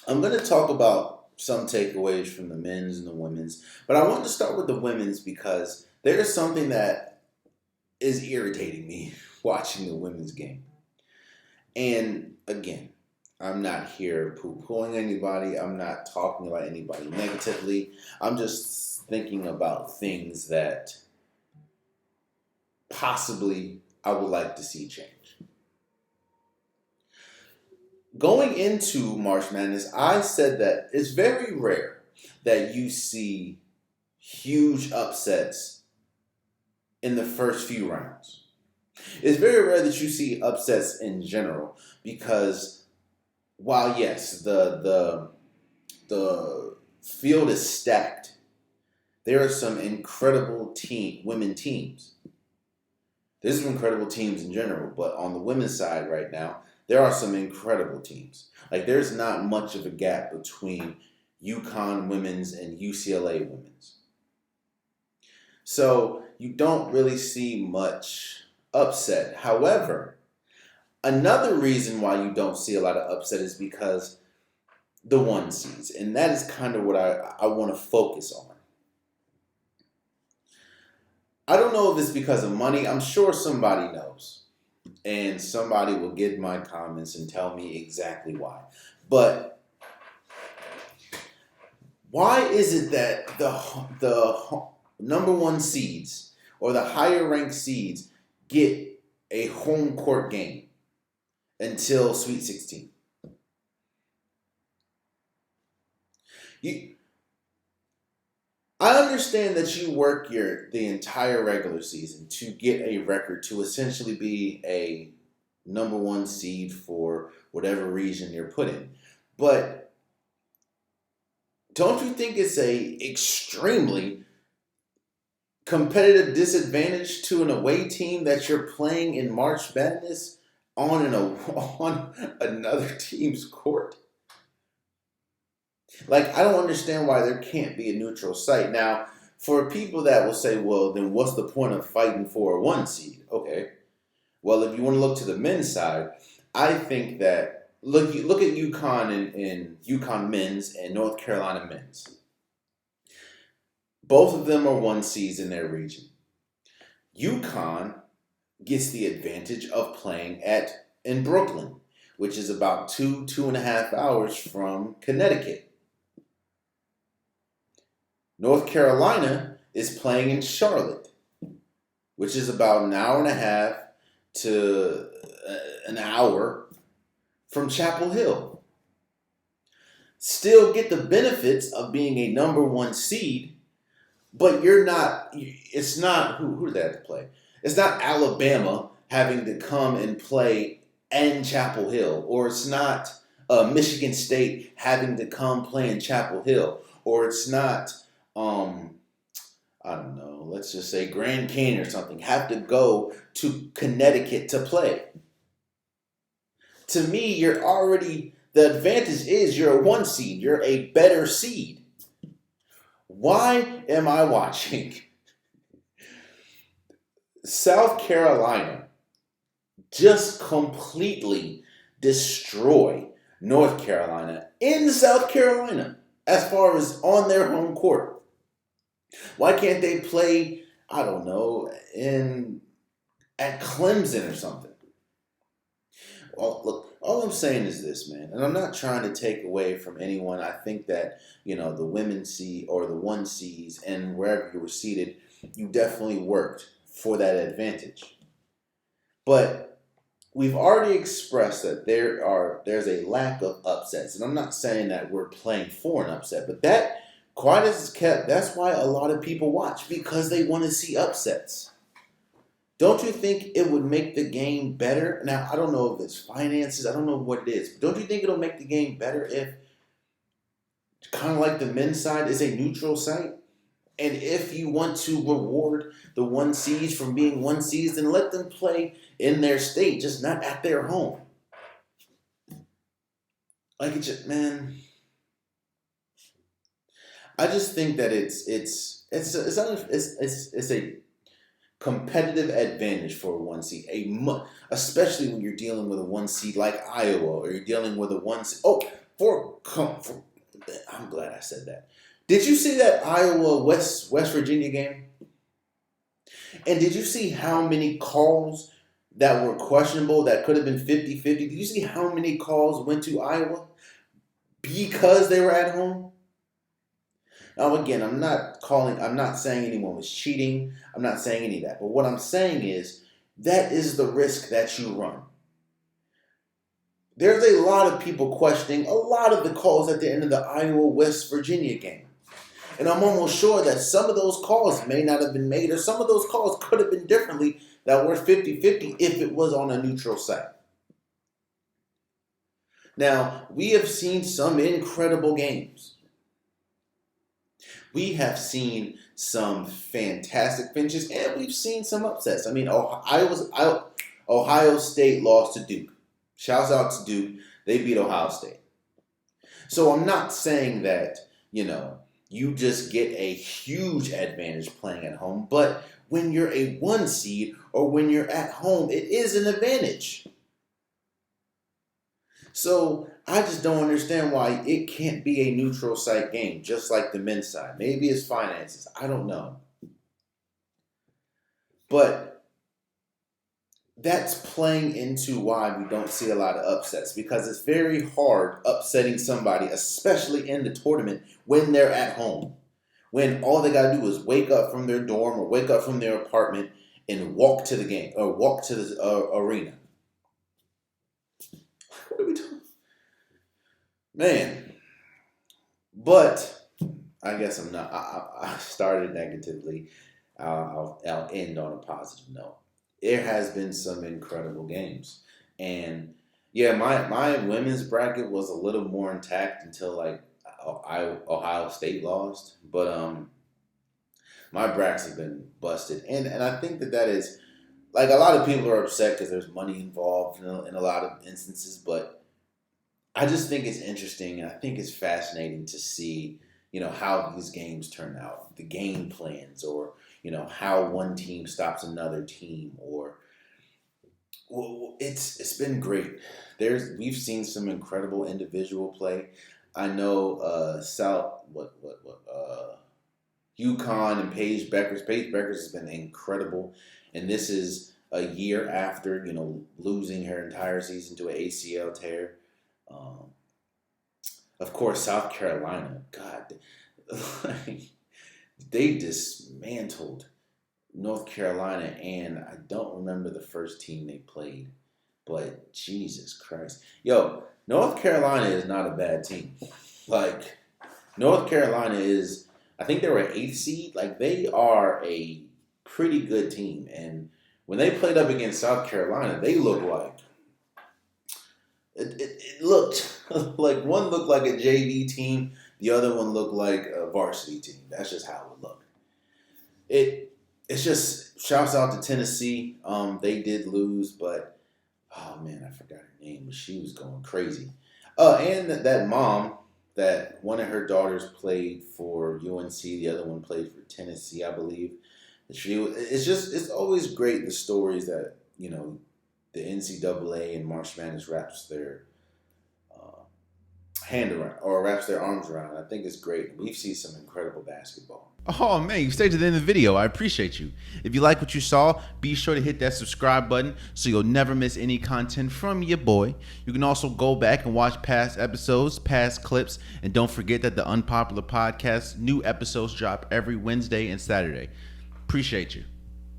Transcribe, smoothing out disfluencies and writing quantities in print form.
I'm going to talk about some takeaways from the men's and the women's, but I want to start with the women's because there's something that is irritating me watching the women's game. And again, I'm not here poo-pooing anybody. I'm not talking about anybody negatively. I'm just thinking about things that possibly I would like to see change. Going into March Madness, I said that it's very rare that you see huge upsets in the first few rounds. It's very rare that you see upsets in general because while yes, the field is stacked, there are some incredible women teams. There's some incredible teams in general, but on the women's side right now, there are some incredible teams. Like there's not much of a gap between UConn women's and UCLA women's. So you don't really see much upset. However, another reason why you don't see a lot of upset is because the one seeds. And that is kind of what I want to focus on. I don't know if it's because of money. I'm sure somebody knows. And somebody will get my comments and tell me exactly why. But why is it that the number one seeds or the higher ranked seeds get a home court game until Sweet 16? I understand that you work the entire regular season to get a record to essentially be a number one seed for whatever region you're put in. But don't you think it's a extremely competitive disadvantage to an away team that you're playing in March Madness on another team's court? Like, I don't understand why there can't be a neutral site. Now, for people that will say, well, then what's the point of fighting for a one seed? Okay. Well, if you want to look to the men's side, I think that look at UConn and UConn men's and North Carolina men's. Both of them are one seeds in their region. UConn gets the advantage of playing in Brooklyn, which is about 2.5 hours from Connecticut. North Carolina is playing in Charlotte, which is about an hour and a half to an hour from Chapel Hill. Still get the benefits of being a number one seed, but it's not, who did they have to play? It's not Alabama having to come and play in Chapel Hill, or it's not Michigan State having to come play in Chapel Hill, or it's not I don't know, let's just say Grand Canyon or something, have to go to Connecticut to play. To me, the advantage is you're a one seed. You're a better seed. Why am I watching South Carolina just completely destroy North Carolina in South Carolina as far as on their home court? Why can't they play, I don't know, at Clemson or something? Well, look, all I'm saying is this, man, and I'm not trying to take away from anyone. I think that, the women seed or the one seeds and wherever you were seated, you definitely worked for that advantage. But we've already expressed that there's a lack of upsets, and I'm not saying that we're playing for an upset, but that quiet as it's kept, that's why a lot of people watch, because they want to see upsets. Don't you think it would make the game better? Now, I don't know if it's finances, I don't know what it is, but don't you think it'll make the game better if, kind of like the men's side, is a neutral site? And if you want to reward the one seeds from being one seeds, then let them play in their state, just not at their home. Like, I just think that it's a competitive advantage for a one seed, especially when you're dealing with a one seed like Iowa, or you're dealing with a one seed. Oh, I'm glad I said that. Did you see that Iowa West Virginia game? And did you see how many calls that were questionable that could have been 50-50? Did you see how many calls went to Iowa because they were at home? Now, again, I'm not saying anyone was cheating. I'm not saying any of that. But what I'm saying is that is the risk that you run. There's a lot of people questioning a lot of the calls at the end of the Iowa West Virginia game. And I'm almost sure that some of those calls may not have been made, or some of those calls could have been differently that were 50-50 if it was on a neutral site. Now, we have seen some incredible games. We have seen some fantastic finishes, and we've seen some upsets. I mean, Ohio State lost to Duke. Shouts out to Duke. They beat Ohio State. So I'm not saying that, you just get a huge advantage playing at home. But when you're a 1 seed or when you're at home, it is an advantage. So I just don't understand why it can't be a neutral site game, just like the men's side. Maybe it's finances. I don't know. But that's playing into why we don't see a lot of upsets, because it's very hard upsetting somebody, especially in the tournament, when they're at home. When all they got to do is wake up from their dorm or wake up from their apartment and walk to the game or walk to the arena. What are we doing? Man. But I guess I'm not. I started negatively. I'll end on a positive note. There has been some incredible games. And yeah, my women's bracket was a little more intact until like Ohio State lost. But my brackets have been busted. And I think that is, like, a lot of people are upset because there's money involved in a lot of instances. But I just think it's interesting, and I think it's fascinating to see, how these games turn out, the game plans, or how one team stops another team, or it's been great. We've seen some incredible individual play. I know UConn and Paige Beckers. Paige Beckers has been incredible, and this is a year after losing her entire season to an ACL tear. Of course, South Carolina. God, they dismantled North Carolina, and I don't remember the first team they played, but Jesus Christ. Yo, North Carolina is not a bad team. Like, North Carolina is, I think they were an 8th seed. Like, they are a pretty good team, and when they played up against South Carolina, they looked like, it looked like one looked like a JV team, the other one looked like a varsity team. That's just how it looked. It's just, shouts out to Tennessee. They did lose, but oh man, I forgot her name, but she was going crazy. And that mom, that one of her daughters played for UNC, the other one played for Tennessee, I believe. It's always great, the stories that the NCAA and March Madness wraps their hand around, or wraps their arms around. I think it's great. We've seen some incredible basketball. Oh man, you stayed to the end of the video. I appreciate you. If you like what you saw, be sure to hit that subscribe button so you'll never miss any content from your boy. You can also go back and watch past episodes, past clips, and don't forget that the Unpopular Podcast, new episodes drop every Wednesday and Saturday. Appreciate you.